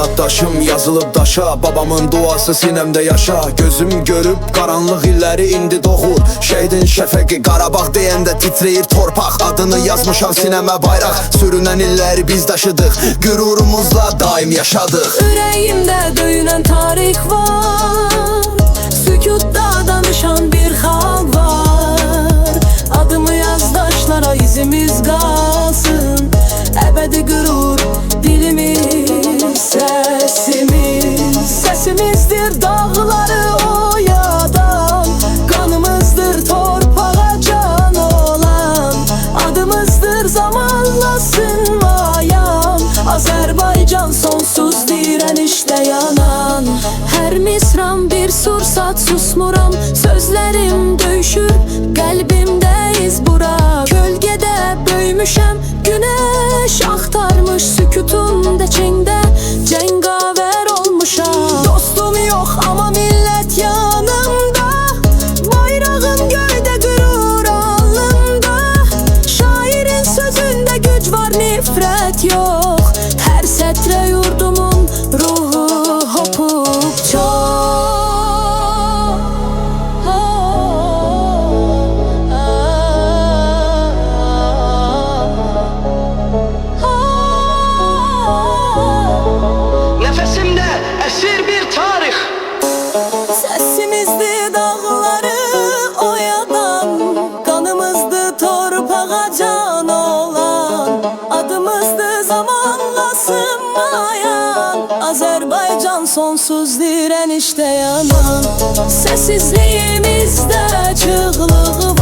yaddaşım yazılıb daşa, babamın duası sinəmdə yaşa. Gözüm görüb qaranlıq illəri indi doğur, şəhidin şəfəqi Qarabağ deyəndə titrəyir torpaq. Adını yazmışam sinəmə bayraq, sürünən illəri biz daşıdıq, qürurumuzla daim yaşadıq. Ürəyimdə döyünən tarix var, sükutda danışan bir xalq var. Adımı yaz daşlara, izimiz qalsın, əbədi qürur dilimiz, səsimiz. Səsimizdir dağları oyadan, qanımızdır torpağa can olan, adımızdır zamanla sınmayan, Azərbaycan sonsuz dirənişdə yanan. Hər misram bir sursat, susmuram, sözlərim döyüşür, qəlbimdə iz bura. Kölgədə böyümüşəm, günəş axtarmış sükutun deçində, cəngavər olmuşam. Dostum yox amma millət yanımda, bayrağım göydə qürur alnımda. Şairin sözündə güc var, nifrət yox, hər sətrə yurdumun ruhu hopub çox. Nefesimde esir bir tarih. Səsimizdir dağları oyadan, qanımızdır torpağa can olan, adımızdır zamanla sınmayan, Azərbaycan sonsuz dirənişdə yanan. Səssizliyimizdə çığlığı